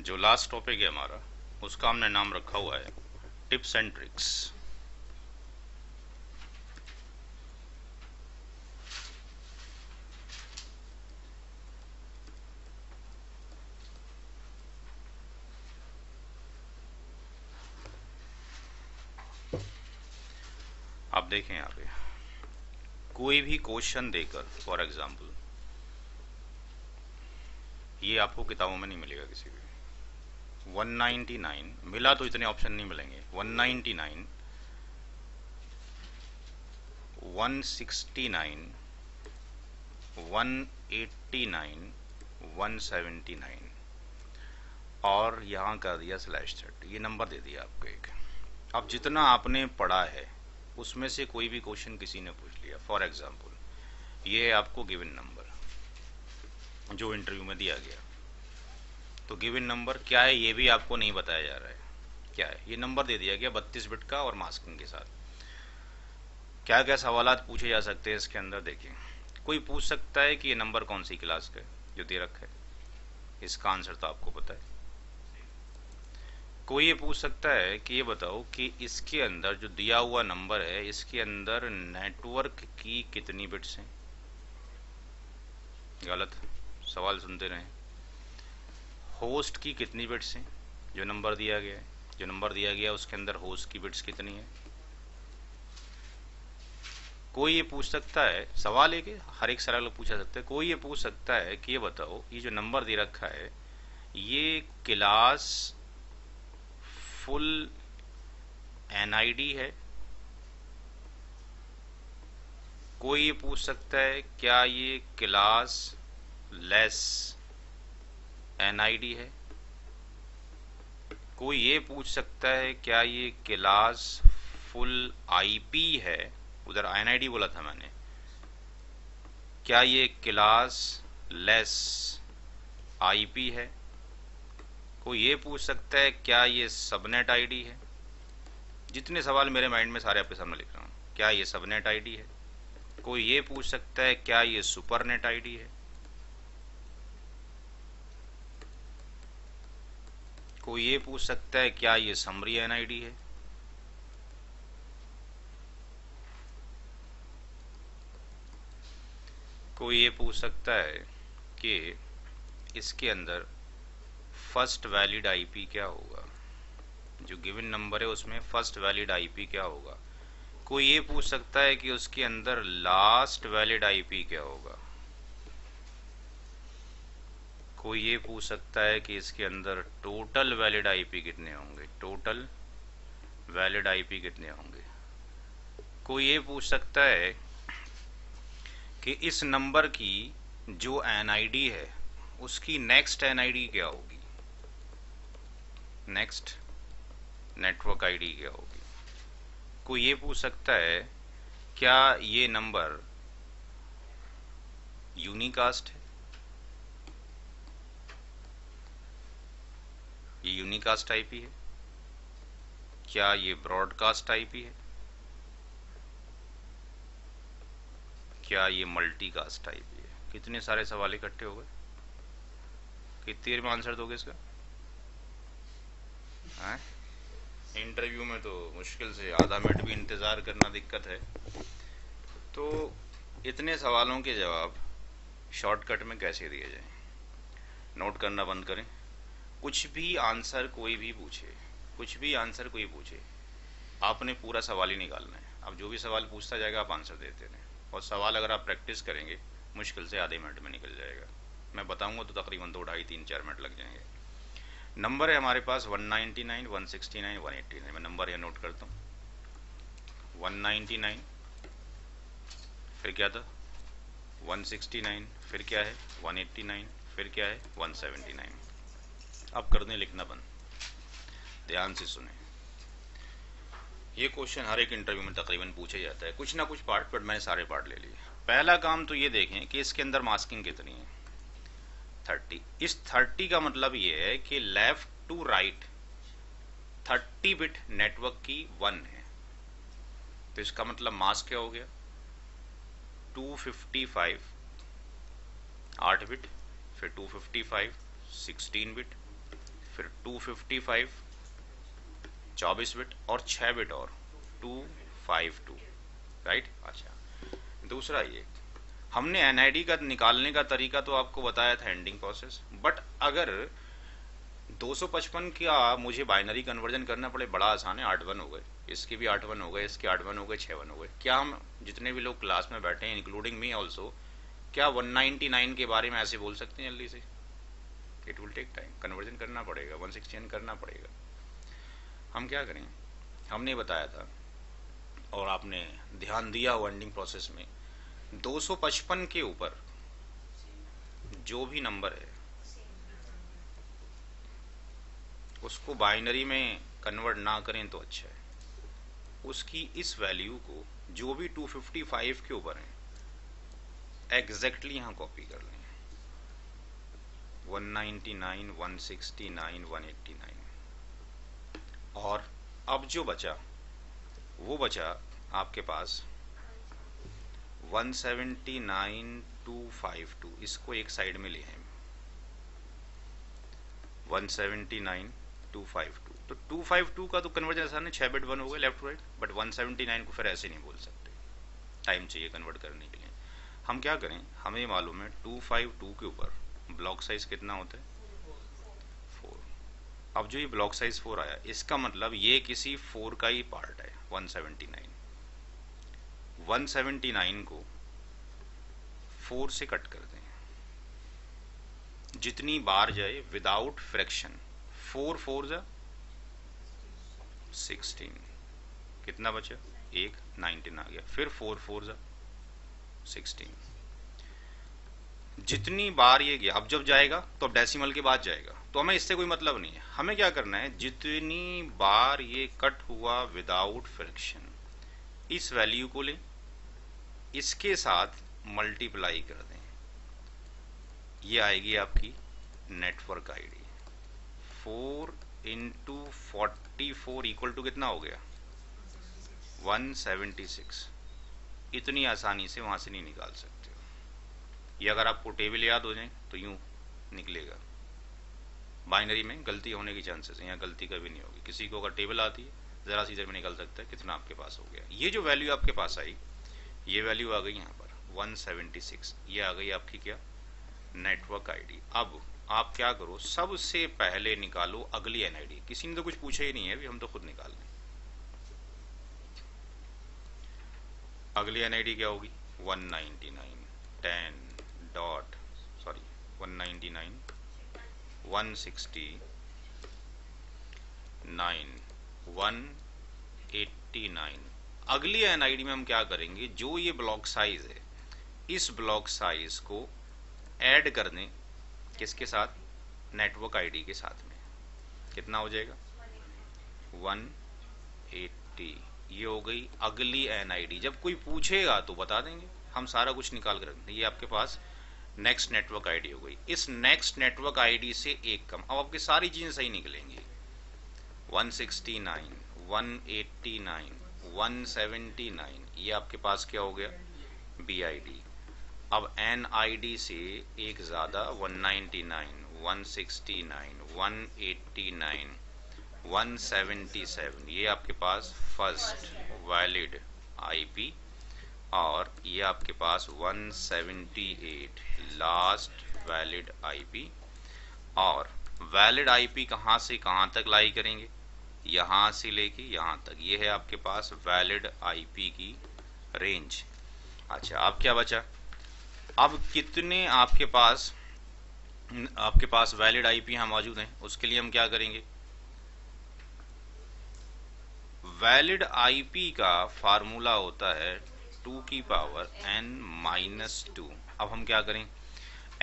जो last topic है हमारा, उसका हमने नाम रखा हुआ है टिप्स एंड ट्रिक्स। आप देखें यहाँ पे कोई भी क्वेश्चन देकर, फॉर एग्जांपल, ये आपको किताबों में नहीं मिलेगा किसी भी। 199 मिला तो इतने ऑप्शन नहीं मिलेंगे। 199, 169, 189, 179 और यहाँ कर दिया /30। ये नंबर दे दिया आपको एक। अब जितना आपने पढ़ा है उसमें से कोई भी क्वेश्चन किसी ने पूछ लिया, फॉर एग्जांपल ये है आपको गिवन नंबर जो इंटरव्यू में दिया गया, तो गिवन नंबर क्या है ये भी आपको नहीं बताया जा रहा है क्या है। ये नंबर दे दिया गया 32 बिट का और मास्किंग के साथ। क्या क्या सवालात पूछे जा सकते हैं इसके अंदर, देखिए। कोई पूछ सकता है कि ये नंबर कौन सी क्लास का है जो दे रखा है, इसका आंसर तो आपको पता है। कोई ये पूछ सकता है कि ये बताओ कि इसके अंदर जो दिया हुआ नंबर है, इसके अंदर नेटवर्क की कितनी बिट्स हैं। गलत, सवाल सुनते रहें। होस्ट की कितनी बिट्स हैं, जो नंबर दिया गया है, जो नंबर दिया गया है उसके अंदर होस्ट की बिट्स कितनी है। कोई ये पूछ सकता है, सवाल है कि हर एक सवाल पूछा सकता है। कोई ये पूछ सकता है कि ये बताओ ये जो नंबर दे रखा है ये क्लास फुल एनआईडी है। कोई ये पूछ सकता है क्या ये क्लास लेस एनआईडी है। कोई ये पूछ सकता है क्या ये क्लास फुल आईपी है। उधर एनआईडी बोला था मैंने, क्या ये क्लास लेस आईपी है। कोई ये पूछ सकता है क्या ये सबनेट आईडी है। जितने सवाल मेरे माइंड में सारे आपके सामने लिख रहा हूँ, क्या ये सबनेट आईडी है। कोई ये पूछ सकता है क्या ये सुपरनेट आईडी है। कोई ये पूछ सकता है क्या ये समरी एनआईडी है। कोई ये पूछ सकता है कि इसके अंदर फर्स्ट वैलिड आईपी क्या होगा, जो गिवन नंबर है उसमें फर्स्ट वैलिड आईपी क्या होगा। कोई ये पूछ सकता है कि उसके अंदर लास्ट वैलिड आईपी क्या होगा। कोई ये पूछ सकता है कि इसके अंदर टोटल वैलिड आईपी कितने होंगे, टोटल वैलिड आईपी कितने होंगे। कोई ये पूछ सकता है कि इस नंबर की जो एनआईडी है उसकी नेक्स्ट एनआईडी क्या होगी, नेक्स्ट नेटवर्क आईडी क्या होगी। कोई ये पूछ सकता है क्या ये नंबर यूनिकास्ट है, ये यूनिकास्ट आईपी है। क्या ये ब्रॉडकास्ट आईपी है, क्या ये मल्टीकास्ट आईपी है। कितने सारे सवाल इकट्ठे हो गए। कितनी देर में आंसर दोगे इसका? इंटरव्यू में तो मुश्किल से आधा मिनट भी इंतज़ार करना दिक्कत है। तो इतने सवालों के जवाब शॉर्टकट में कैसे दिए जाएं, नोट करना बंद करें। कुछ भी आंसर कोई भी पूछे, कुछ भी आंसर कोई पूछे, आपने पूरा सवाल ही निकालना है। अब जो भी सवाल पूछता जाएगा आप आंसर देते रहें, और सवाल अगर आप प्रैक्टिस करेंगे मुश्किल से आधे मिनट में निकल जाएगा। मैं बताऊंगा तो तकरीबन 2, 2.5, 3, 4 मिनट लग जाएंगे। नंबर है हमारे पास 199, 169, 189। मैं नंबर ये नोट करता हूँ। 199, फिर क्या था 169, फिर क्या है 189, फिर क्या है 179। अब कर दें लिखना बंद, ध्यान से सुने। ये क्वेश्चन हर एक इंटरव्यू में तकरीबन पूछा जाता है, कुछ ना कुछ पार्ट, बट मैंने सारे पार्ट ले लिए। पहला काम तो ये देखें कि इसके अंदर मास्किंग कितनी है, 30। इस 30 का मतलब ये है कि left to right 30 bit network की 1 है। तो इसका मतलब मास्क क्या हो गया, 255 8 बिट, फिर 255 16 बिट, फिर 255 24 बिट और 6 बिट और 252, राइट। अच्छा, दूसरा ये हमने एनआईडी का निकालने का तरीका तो आपको बताया था, एंडिंग प्रोसेस, बट अगर 255 का मुझे बाइनरी कन्वर्जन करना पड़े, बड़ा आसान है, 8 1 हो गए, इसके भी 8 1 हो गए, इसके 8 1 हो गए, 6 1 हो गए। क्या हम जितने भी लोग क्लास में बैठे हैं इंक्लूडिंग मी ऑल्सो, क्या 199 के बारे में ऐसे बोल सकते हैं जल्दी से? It will take time, conversion करना पड़ेगा, 116 करना पड़ेगा। हम क्या करें, हमने बताया था और आपने ध्यान दिया हो एंडिंग प्रोसेस में, 255 के ऊपर जो भी नंबर है उसको बाइनरी में कन्वर्ट ना करें तो अच्छा है। उसकी इस वैल्यू को जो भी 255 के ऊपर है एग्जैक्टली यहाँ कॉपी कर लें, 199, 169, 189, और अब जो बचा वो बचा आपके पास 179, 252, इसको एक साइड में ले आए, 179, 252, तो 252 का तो कन्वर्जन आसान है, 6 बिट 1 हो गए लेफ्ट राइट, बट 179 को फिर ऐसे नहीं बोल सकते, टाइम चाहिए कन्वर्ट करने के लिए। हम क्या करें, हमें मालूम है 252 के ऊपर ब्लॉक साइज कितना होता है, 4। अब जो ये ब्लॉक साइज 4 आया, इसका मतलब ये किसी 4 का ही पार्ट है, 179। 179 को 4 से कट कर दें, जितनी बार जाए विदाउट फ्रैक्शन, 4 4 जा 16, कितना बचा, 1 19 आ गया, फिर 4 4 जा 16, जितनी बार ये गया। अब जब जाएगा तो अब डेसिमल के बाद जाएगा, तो हमें इससे कोई मतलब नहीं है, हमें क्या करना है, जितनी बार ये कट हुआ विदाउट फ्रैक्शन, इस वैल्यू को लें, इसके साथ मल्टीप्लाई कर दें, ये आएगी आपकी network ID. 4 into 44 equal to कितना हो गया, 176। इतनी आसानी से वहां से नहीं निकाल सकते हो, ये अगर आपको टेबल याद हो जाए तो यूं निकलेगा। बाइनरी में गलती होने की चांसेस है, यहाँ गलती कभी नहीं होगी। किसी को अगर टेबल आती है जरा सी देर में निकल सकता है कितना आपके पास हो गया। ये जो वैल्यू आपके पास आई, ये वैल्यू आ गई यहाँ पर 176, ये आ गई आपकी क्या, नेटवर्क आईडी। अब आप क्या करो, सबसे पहले निकालो अगली एनआईडी, किसी ने तो कुछ पूछा ही नहीं है, अभी हम तो खुद निकाल लें। अगली एनआईडी क्या होगी, 199 10 डॉट सॉरी 199 169 189। अगली एनआईडी में हम क्या करेंगे, जो ये ब्लॉक साइज है, इस ब्लॉक साइज को ऐड कर दें किसके साथ, नेटवर्क आईडी के साथ में, कितना हो जाएगा 180। ये हो गई अगली एनआईडी। जब कोई पूछेगा तो बता देंगे, हम सारा कुछ निकाल कर रखते हैं। ये आपके पास नेक्स्ट नेटवर्क आईडी हो गई। इस नेक्स्ट नेटवर्क आईडी से एक कम, अब आपकी सारी चीजें सही निकलेंगी, 169 189 179, ये आपके पास क्या हो गया, बी आई डी। अब एन आई डी से एक ज्यादा, 199 169 189 177, ये आपके पास फर्स्ट वैलिड आईपी, और ये आपके पास 178 लास्ट वैलिड आईपी। और वैलिड आईपी कहाँ से कहाँ तक लाई करेंगे, यहाँ से लेके यहाँ तक, ये है आपके पास वैलिड आईपी की रेंज। अच्छा, अब क्या बचा, अब कितने आपके पास वैलिड आईपी यहाँ मौजूद हैं, उसके लिए हम क्या करेंगे, वैलिड आईपी का फार्मूला होता है 2 की पावर n-2। अब हम क्या करें,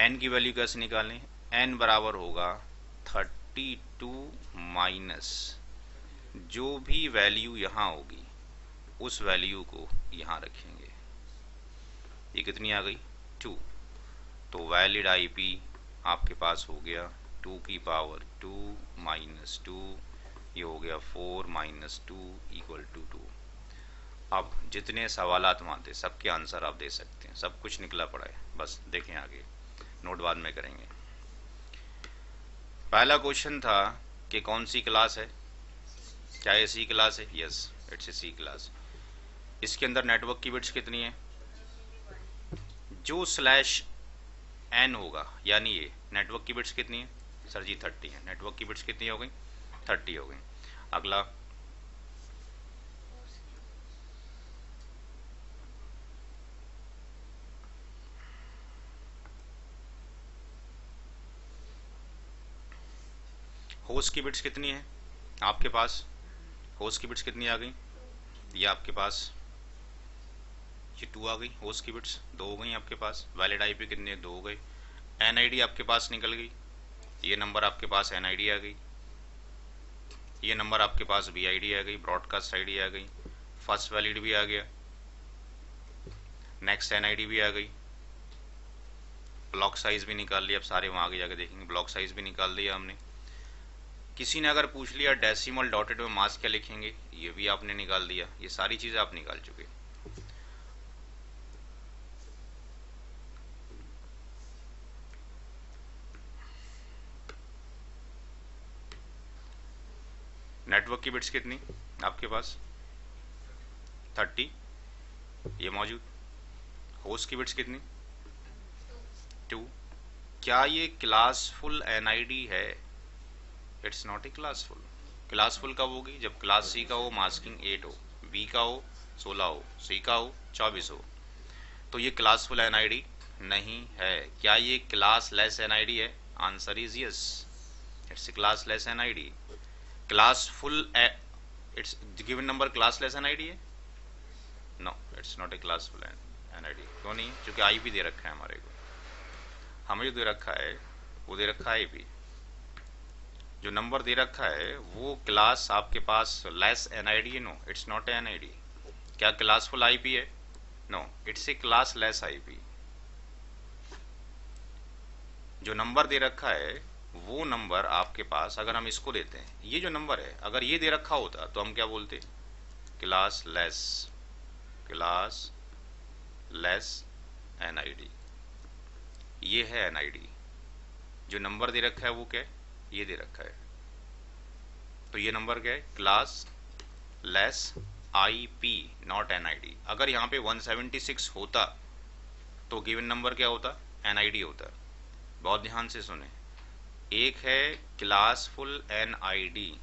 n की वैल्यू कैसे निकालें, n बराबर होगा 32 माइनस जो भी वैल्यू यहाँ होगी उस वैल्यू को यहाँ रखेंगे, ये कितनी आ गई 2। तो वैलिड आईपी आपके पास हो गया 2 की पावर 2 माइनस 2, ये हो गया 4 माइनस 2 इक्वल टू 2। अब जितने सवालात वहाँ थे सबके आंसर आप दे सकते हैं, सब कुछ निकला पड़ा है, बस देखें आगे, नोट बाद में करेंगे। पहला क्वेश्चन था कि कौन सी क्लास है, क्या ये सी क्लास है? Yes, it's a C class. इसके अंदर नेटवर्क की बिट्स कितनी है? जो स्लैश एन होगा, यानी ये नेटवर्क की बिट्स कितनी है? सर जी 30 है। नेटवर्क की बिट्स कितनी हो गई? 30 हो गई। अगला, होस्ट की बिट्स कितनी है आपके पास? होस्ट की बिट्स कितनी आ गई? ये आपके पास ये 2 आ गई। होस्ट की बिट्स 2 हो गई आपके पास। वैलिड आईपी कितनी है? 2 हो गई। एनआईडी आपके पास निकल गई। ये नंबर आपके पास एनआईडी आ गई। ये नंबर आपके पास बीआईडी आ गई, ब्रॉडकास्ट आईडी आ गई। फर्स्ट वैलिड भी आ गया, नेक्स्ट एनआईडी भी आ गई। ब्लॉक साइज भी निकाल लिया। अब सारे वहाँ आगे जाके देखेंगे। ब्लॉक साइज भी निकाल दिया हमने। किसी ने अगर पूछ लिया डेसिमल डॉटेड में मास क्या लिखेंगे, ये भी आपने निकाल दिया। ये सारी चीज़ें आप निकाल चुके। नेटवर्क की बिट्स कितनी आपके पास? 30, ये मौजूद। होस्ट की बिट्स कितनी? 2। क्या ये क्लासफुल एनआईडी है? It's not a classful. Classful कब होगी? जब क्लास सी का हो मास्किंग 8 हो, बी का हो 16 हो, सी का हो 24 हो। तो ये क्लासफुल एनआईडी नहीं है। क्या ये क्लास लेस एनआईडी है? Answer is yes, it's a class less NID. Classful it's given number class less NID है? No, it's not a classful NID. क्यों नहीं? क्योंकि आईपी दे रखा है हमारे को। हमें जो दे रखा है वो दे रखा है आईपी। जो नंबर दे रखा है वो क्लास आपके पास लेस एनआईडी है। No, it's not NID. क्या क्लासफुल आईपी है? No, it's a class less IP. जो नंबर दे रखा है वो नंबर आपके पास, अगर हम इसको देते हैं, ये जो नंबर है अगर ये दे रखा होता तो हम क्या बोलते? Class less NID. ये है एनआईडी। जो नंबर दे रखा है वो क्या है? ये दे रखा है। तो ये नंबर क्या है? Class less IP, not NID. अगर यहाँ पे 176 होता तो गिवन नंबर क्या होता? एनआईडी होता। बहुत ध्यान से सुने। एक है क्लासफुल एनआईडी,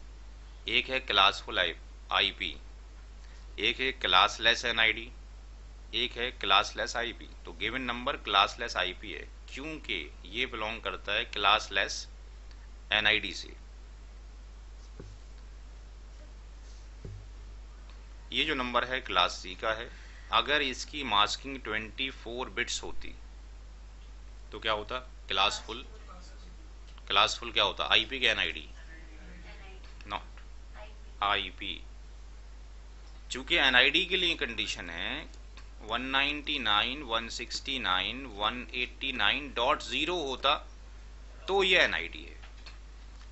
एक है क्लासफुल आईपी, एक है क्लासलेस एनआईडी, एक है क्लासलेस आईपी। तो गिवन नंबर क्लासलेस आईपी है क्योंकि ये बिलोंग करता है क्लासलेस एनआईडी से। ये जो नंबर है क्लास सी का है। अगर इसकी मास्किंग 24 बिट्स होती तो क्या होता? क्लासफुल क्या होता? आईपी क्या एनआईडी? Not IP. चूंकि एनआईडी के लिए कंडीशन है 199, 169, 189.0 होता तो ये एनआईडी है।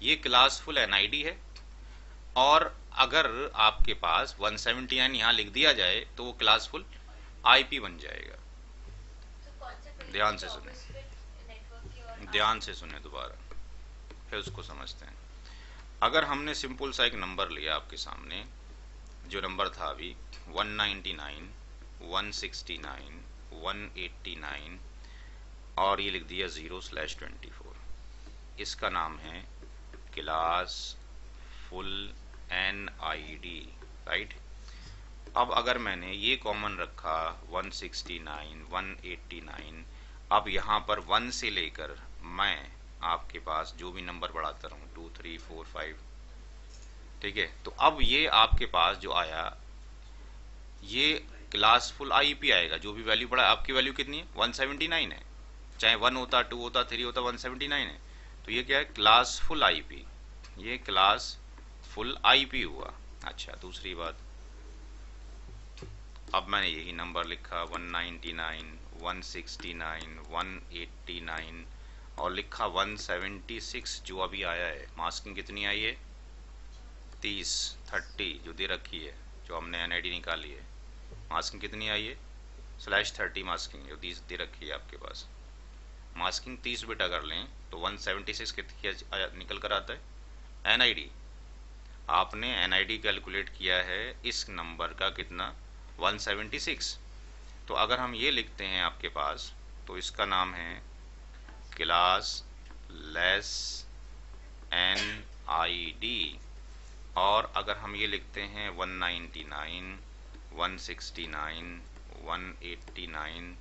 ये क्लासफुल एनआईडी है। और अगर आपके पास 179 यहाँ लिख दिया जाए तो वो क्लासफुल आईपी बन जाएगा। ध्यान से सुने, ध्यान से सुने दोबारा, फिर उसको समझते हैं। अगर हमने सिंपल सा एक नंबर लिया आपके सामने, जो नंबर था अभी 199, 169, 189 और ये लिख दिया 0/24, इसका नाम है क्लास फुल एनआईडी, राइट। अब अगर मैंने ये कॉमन रखा 169, 189, अब यहाँ पर 1 से लेकर मैं आपके पास जो भी नंबर बढ़ाता रहूँ 2, 3, 4, 5, ठीक है। तो अब ये आपके पास जो आया ये क्लासफुल आईपी आएगा। जो भी वैल्यू बढ़ा, आपकी वैल्यू कितनी है? 179 है। चाहे 1 होता, 2 होता, 3 होता, 179 है। तो ये क्या है? Classful IP. ये क्लास फुल आईपी हुआ। अच्छा, दूसरी बात, अब मैंने यही नंबर लिखा 199, 169, 189 और लिखा 176 जो अभी आया है। मास्किंग कितनी आई है? 30 जो दे रखी है, जो हमने एनआईडी निकाली है। मास्किंग कितनी आई है? /30 मास्किंग जो दे रखी है आपके पास। मास्किंग 30 बिट अगर लें तो 176 निकल कर आता है एनआईडी, आपने एनआईडी कैलकुलेट किया है इस नंबर का कितना, 176। तो अगर हम ये लिखते हैं आपके पास, तो इसका नाम है क्लास लेस एनआईडी। और अगर हम ये लिखते हैं 199, 169, 189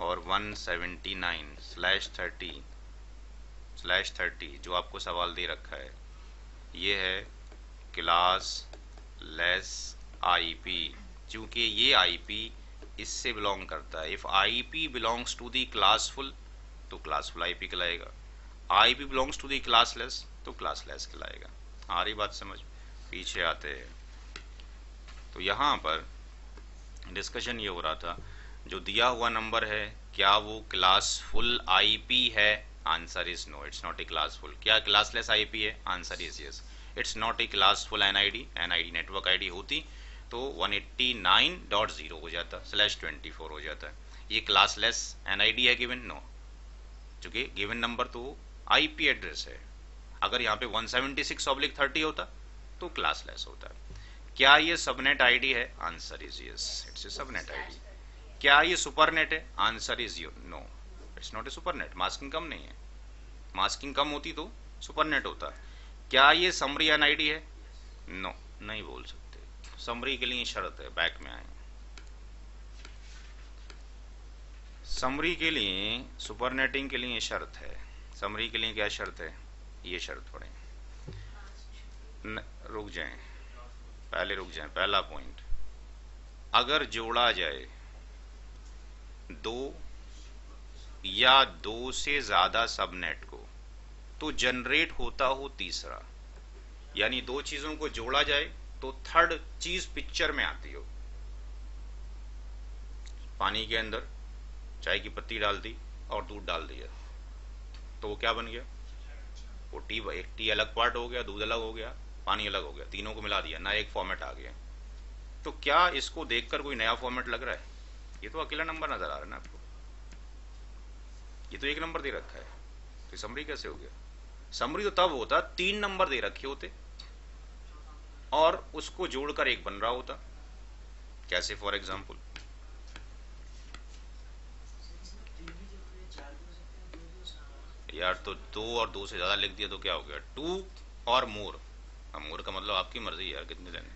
और 179/30 जो आपको सवाल दे रखा है, ये है क्लास लेस आईपी। चूंकि ये आईपी इससे बिलोंग करता है, if IP belongs to the classful तो क्लासफुल आईपी कहलाएगा, IP belongs to the classless तो क्लासलेस कहलाएगा। आ रही बात समझ? पीछे आते हैं। तो यहाँ पर डिस्कशन ये हो रहा था, जो दिया हुआ नंबर है क्या वो क्लासफुल आईपी है? Answer is no, it's not a classful. क्या क्लासलेस आईपी है? Answer is yes, it's not a classful NID. NID network ID होती तो 189.0 हो जाता, /24 हो जाता है। ये क्लासलेस एनआईडी है गिवन? नो, चूंकि गिवन नंबर तो आईपी एड्रेस है। अगर यहाँ पे 176/30 होता तो क्लासलेस होता है। क्या ये सबनेट आईडी है? Answer is yes, it's a subnet ID. क्या ये सुपरनेट है? Answer is no, it's not a supernet. Masking कम नहीं है, मास्किंग कम होती तो सुपरनेट होता। क्या ये समरी एनआईडी है? नो, नहीं बोल सकते। समरी के लिए शर्त है, बैक में आए। समरी के लिए, सुपरनेटिंग के लिए शर्त है। समरी के लिए क्या शर्त है? ये शर्त पढ़ें। रुक जाएं, पहले रुक जाएं। पहला पॉइंट, अगर जोड़ा जाए दो या दो से ज्यादा सबनेट को तो जनरेट होता हो तीसरा, यानी दो चीजों को जोड़ा जाए तो थर्ड चीज पिक्चर में आती हो। पानी के अंदर चाय की पत्ती डाल दी और दूध डाल दिया तो वो क्या बन गया? वो टी, एक टी अलग पार्ट हो गया, दूध अलग हो गया, पानी अलग हो गया, तीनों को मिला दिया, नया एक फॉर्मेट आ गया। तो क्या इसको देखकर कोई नया फॉर्मेट लग रहा है? ये तो अकेला नंबर नजर आ रहा है ना आपको, ये तो एक नंबर दे रखा है, तो समरी कैसे हो गया? समरी तो तब होता 3 नंबर दे रखे होते और उसको जोड़कर एक बन रहा होता। कैसे? फॉर एग्जाम्पल, यार तो 2 और 2 से ज्यादा लिख दिया तो क्या हो गया? 2 और मोर। अब मोर का मतलब आपकी मर्जी यार, कितने लेने।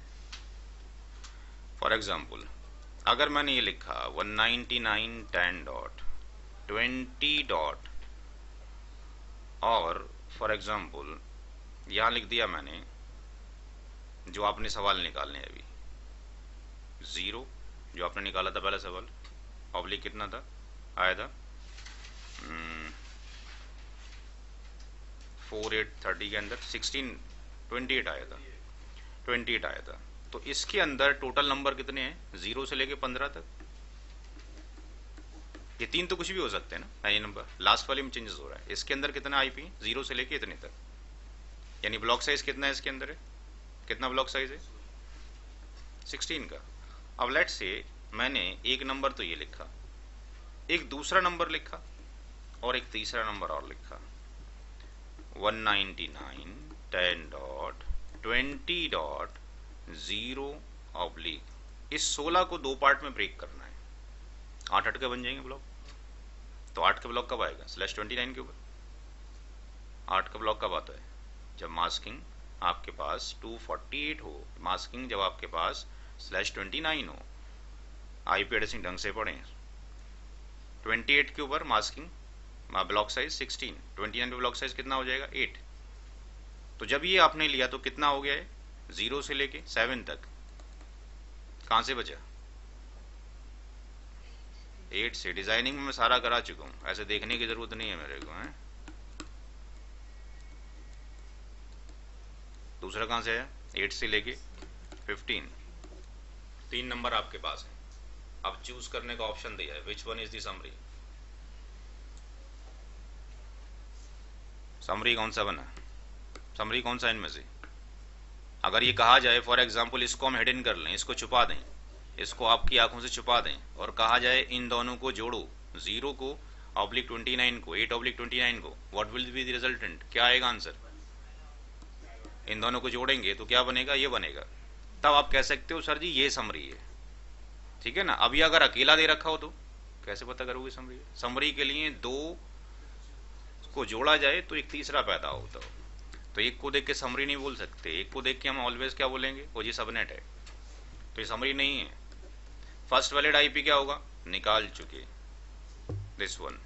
फॉर एग्जाम्पल, अगर मैंने ये लिखा 199.10.20. और फॉर एग्जाम्पल यहां लिख दिया मैंने जो आपने सवाल निकालने अभी 0, जो आपने निकाला था पहला सवाल, ऑब्लिक कितना था आया था 4830 के अंदर 28 आया था, 28 आया था। तो इसके अंदर टोटल नंबर कितने हैं? 0 से लेके 15 तक। ये 3 तो कुछ भी हो सकते हैं ना, ये नंबर लास्ट वाले में चेंजेस हो रहा है। इसके अंदर कितना आईपी? 0 से लेके इतने तक, यानी ब्लॉक साइज कितना है इसके अंदर है? कितना ब्लॉक साइज है? 16 का। अब लेट से मैंने एक नंबर तो ये लिखा, एक दूसरा नंबर लिखा और एक तीसरा नंबर और लिखा, 199.20.0 इस 16 को 2 पार्ट में ब्रेक करना है। 8 के बन जाएंगे ब्लॉक, तो 8 का ब्लॉक कब आएगा? /29 के ऊपर 8 का ब्लॉक कब आता है? जब मास्किंग आपके पास 248 हो, मास्किंग जब आपके पास /29 हो। आईपी एड्रेसिंग ढंग से पढ़ें। 28 के ऊपर मास्किंग ब्लॉक साइज 16, 29 पे ब्लॉक साइज कितना हो जाएगा? 8। तो जब ये आपने लिया तो कितना हो गया है? 0 से लेके 7 तक। कहां से बचा? 8 से। डिजाइनिंग में मैं सारा करा चुका हूं, ऐसे देखने की जरूरत नहीं है मेरे को है। दूसरा कहां से है? 8 से लेके 15। 3 नंबर आपके पास है। अब चूज करने का ऑप्शन दिया है, which one is the summary. Summary कौन सा बना? समरी कौन सा इनमें से? अगर ये कहा जाए फॉर एग्जांपल इसको हम हिडन कर लें, इसको छुपा दें, इसको आपकी आंखों से छुपा दें और कहा जाए इन दोनों को जोड़ो, 0 को /29 को, 8/29 को, what will be the resultant? क्या आएगा आंसर? इन दोनों को जोड़ेंगे तो क्या बनेगा, ये बनेगा। तब आप कह सकते हो सर जी ये समरी है, ठीक है ना। अभी अगर अकेला दे रखा हो तो कैसे पता करोगे समरी है? समरी के लिए दो को जोड़ा जाए तो एक तीसरा पैदा होता हो, तो एक को देख के समरी नहीं बोल सकते, एक को देख के हम ऑलवेज क्या बोलेंगे, वो जी सबनेट है, तो ये समरी नहीं है। फर्स्ट वैलिड आईपी क्या होगा, निकाल चुके, this one.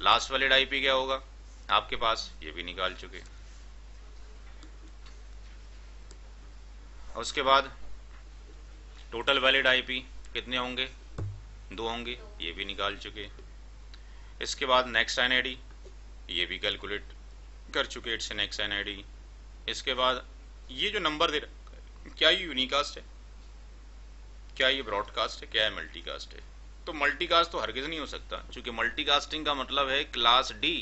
Last valid IP क्या होगा आपके पास, ये भी निकाल चुके। उसके बाद टोटल वैलिड आईपी कितने होंगे, 2 होंगे, ये भी निकाल चुके। इसके बाद नेक्स्ट एनआईडी, ये भी कैलकुलेट कर चुके, इट्स नेक्स्ट एनआईडी। इसके बाद ये जो नंबर दे रखा है, क्या ये यूनिकास्ट है, क्या ये ब्रॉडकास्ट है, क्या है मल्टीकास्ट है? तो मल्टीकास्ट तो हरगिज नहीं हो सकता, क्योंकि मल्टीकास्टिंग का मतलब है क्लास डी,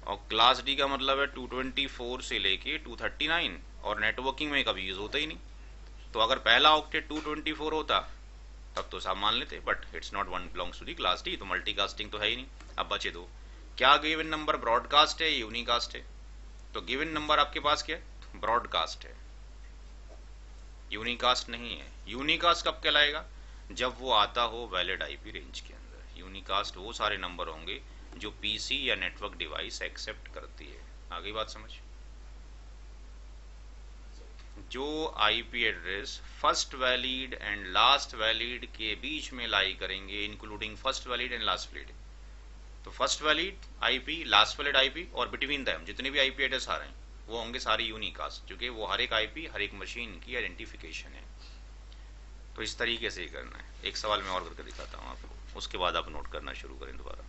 और क्लास डी का मतलब है 224 से लेके 239, और नेटवर्किंग में कभी यूज होता ही नहीं। तो अगर पहला ऑक्टेट 224 होता तब तो सब मान लेते, but it's not one belongs to the class D, तो मल्टीकास्टिंग तो है ही नहीं। अब बचे दो, क्या गिवन नंबर ब्रॉडकास्ट है, यूनिकास्ट है? तो गिवन नंबर आपके पास क्या है, ब्रॉडकास्ट है, यूनिकास्ट नहीं है। यूनिकास्ट कब कहलाएगा, जब वो आता हो वैलिड आईपी रेंज के अंदर। यूनिकास्ट वो सारे नंबर होंगे जो पीसी या नेटवर्क डिवाइस एक्सेप्ट करती है। आगे बात समझ, जो IP address first valid and last valid के बीच में लाई करेंगे, including first valid and last valid, तो first valid IP, last valid IP और बिटवीन देम जितने भी आईपी एड्रेस आ रहे हैं वो होंगे सारी यूनिकास्ट, क्योंकि वो हर एक आईपी हर एक मशीन की आइडेंटिफिकेशन है। तो इस तरीके से ही करना है। एक सवाल मैं और करके दिखाता हूँ आपको, उसके बाद आप नोट करना शुरू करें दोबारा।